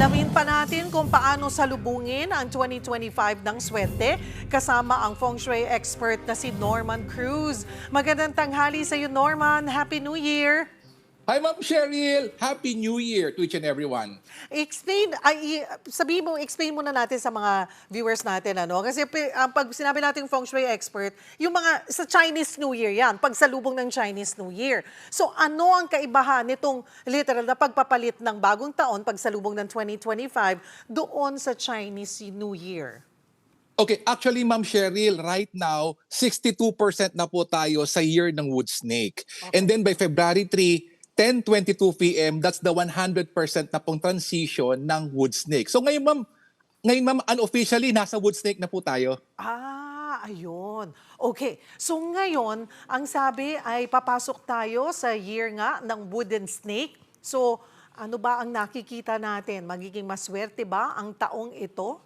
Alamin pa natin kung paano salubungin ang 2025 ng swerte kasama ang feng shui expert na si Norman Cruz. Magandang tanghali sa iyo, Norman. Happy New Year! Hi, Ma'am Cheryl! Happy New Year to each and everyone. Explain muna natin sa mga viewers natin, ano? Kasi pag sinabi natin feng shui expert, yung mga sa Chinese New Year yan, pagsalubong ng Chinese New Year. So ano ang kaibahan nitong literal na pagpapalit ng bagong taon, pagsalubong ng 2025, doon sa Chinese New Year? Okay, actually, Ma'am Cheryl, right now, 62% na po tayo sa year ng wood snake. Okay. And then by February 3, 10:22 p.m., that's the 100% na pong transition ng wood snake. So ngayon, Ma'am, unofficially, nasa wood snake na po tayo. Ayun. Okay. So ngayon, ang sabi ay papasok tayo sa year nga ng wooden snake. So ano ba ang nakikita natin? Magiging maswerte ba ang taong ito?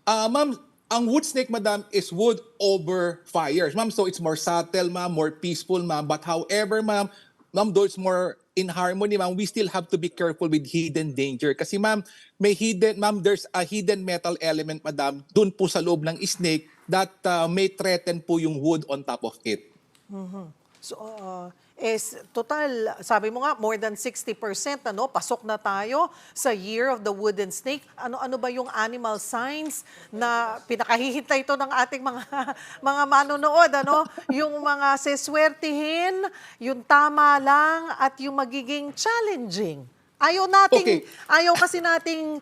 Ma'am, ang wood snake, Madam, is wood over fires. Ma'am, so it's more subtle, Ma'am, more peaceful, Ma'am. But however, Ma'am, though it's more in harmony, Ma'am, we still have to be careful with hidden danger. Kasi, Ma'am, there's a hidden metal element, Madam, dun po sa loob ng snake that may threaten po yung wood on top of it. So, total, sabi mo nga, more than 60%, ano, pasok na tayo sa Year of the Wooden Snake. Ano ba yung animal signs na pinakahihintay ito ng ating mga, mga manonood, ano? Yung mga seswertihin, yung tama lang, at yung magiging challenging. Ayaw kasi nating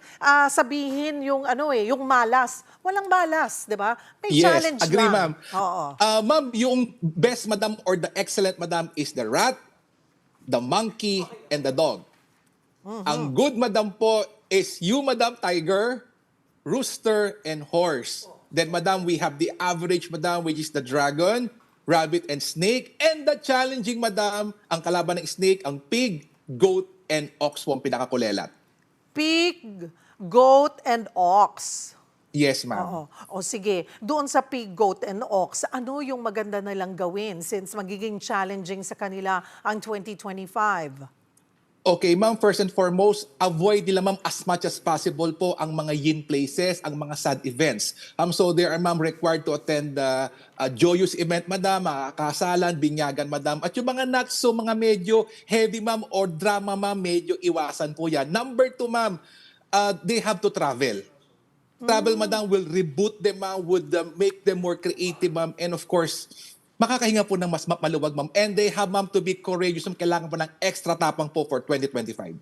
sabihin yung yung malas. Walang malas, 'di ba? May Yes, challenge agree, lang. Ma'am. Oo. Ma'am, yung best, Madam, or the excellent, Madam, is the rat, the monkey, and the dog. Ang good, Madam po, is you, Madam, tiger, rooster, and horse. Then, Madam, we have the average, Madam, which is the dragon, rabbit, and snake. And the challenging, Madam, ang kalaban ng snake, ang pig, goat, and ox po ang pinakakulelat. Pig, goat, and ox. Yes, Ma'am. Oo. O sige, doon sa pig, goat, and ox, ano yung maganda nilang gawin since magiging challenging sa kanila ang 2025? Okay, Ma'am, first and foremost, avoid nila, Ma'am, as much as possible po ang mga yin places, ang mga sad events. So they are, Ma'am, required to attend the joyous event, Madam, kasalan, binyagan, Madam. At yung mga not so, mga medyo heavy, Ma'am, or drama, Ma'am, medyo iwasan po yan. Number 2, Ma'am, they have to travel. Travel, Madam, will reboot them, Ma'am, would make them more creative, Ma'am, and of course, makakahinga po ng mas maluwag, Ma'am. And they have, Ma'am, to be courageous. Kailangan po ng extra tapang po for 2025.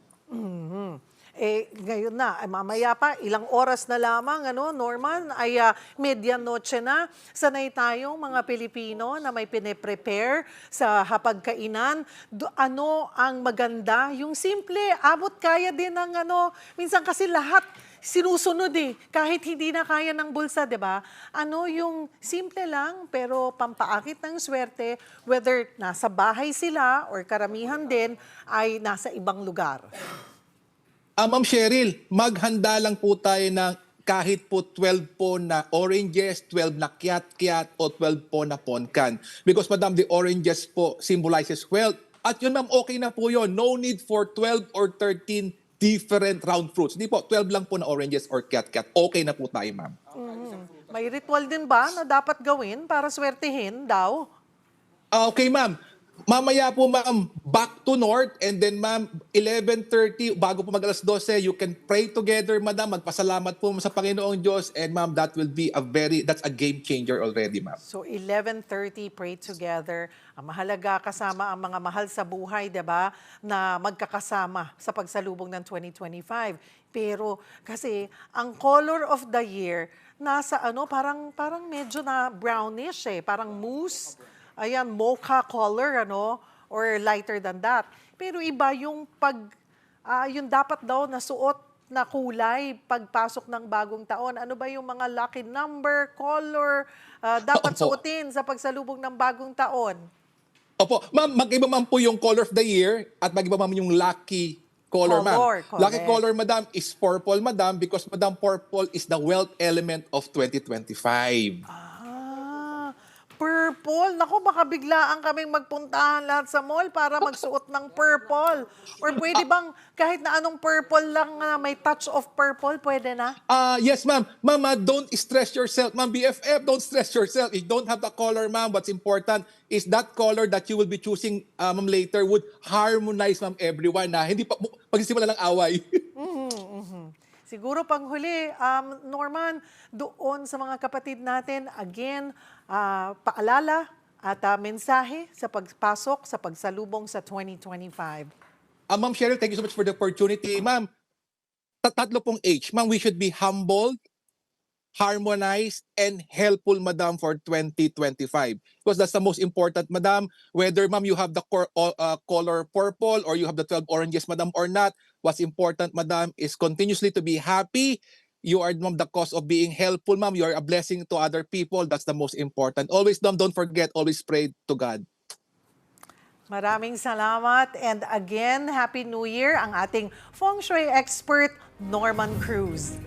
Ngayon na, mamaya pa, ilang oras na lamang, Norman, ay medianoche na. Sanay tayong mga Pilipino na may pine-prepare sa hapagkainan. Ano ang maganda? Yung simple, abot kaya din ng minsan kasi lahat sinusunod kahit hindi na kaya ng bulsa, di ba? Yung simple lang, pero pampaakit ng swerte, whether nasa bahay sila or karamihan din ay nasa ibang lugar. Ma'am Cheryl, maghanda lang po tayo ng kahit po 12 po na oranges, 12 na kiat-kiat, o 12 po na ponkan. Because, Madam, the oranges po symbolizes wealth. At yun, Ma'am, okay na po yun. No need for 12 or 13 different round fruits. Hindi po, 12 lang po na oranges or kiat-kiat. Okay na po tayo, Ma'am. May ritual din ba na dapat gawin para swertihin daw? Okay, Ma'am. Mamaya po, Ma'am, back to north, and then, Ma'am, 11:30, bago po mag-alas 12, you can pray together, Madam. Magpasalamat po sa Panginoong Diyos, and Ma'am, that will be that's a game changer already, Ma'am. So 11:30, pray together. Ang mahalaga kasama ang mga mahal sa buhay, 'di ba? Na magkakasama sa pagsalubong ng 2025. Pero kasi ang color of the year nasa parang medyo na brownish parang mousse. Ayan, mocha color, or lighter than that. Pero iba yung yung dapat daw na suot na kulay pagpasok ng bagong taon. Ano ba yung mga lucky number, color, dapat suotin sa pagsalubong ng bagong taon? Opo, Ma'am, mag-iba, Ma'am, po yung color of the year at mag-iba, Ma'am, yung lucky color, Ma'am. Correct. Lucky color, Madam, is purple, Madam, because, Madam, purple is the wealth element of 2025. Purple? Naku, baka biglaan kaming magpuntahan lahat sa mall para magsuot ng purple. Or pwede bang kahit na anong purple lang na may touch of purple, pwede na? Yes, ma'am. Ma'am, don't stress yourself. Ma'am, BFF, don't stress yourself. If you don't have the color, ma'am, what's important is that color that you will be choosing, ma'am, later would harmonize, ma'am, everyone. Na hindi pa pagsisimula ng away. Siguro panghuli, Norman, doon sa mga kapatid natin, again, paalala at mensahe sa pagpasok, sa pagsalubong sa 2025. Ma'am Cheryl, thank you so much for the opportunity. Ma'am, tatlo pong H. Ma'am, we should be humble, harmonized, and helpful, madam, for 2025. Because that's the most important, madam. Whether, ma'am, you have the color purple or you have the 12 oranges, madam, or not, what's important, madam, is continuously to be happy. You are, ma'am, the cause of being helpful, ma'am. You are a blessing to other people. That's the most important. Always, ma'am, don't forget, always pray to God. Maraming salamat. And again, Happy New Year ang ating Feng Shui expert, Norman Cruz.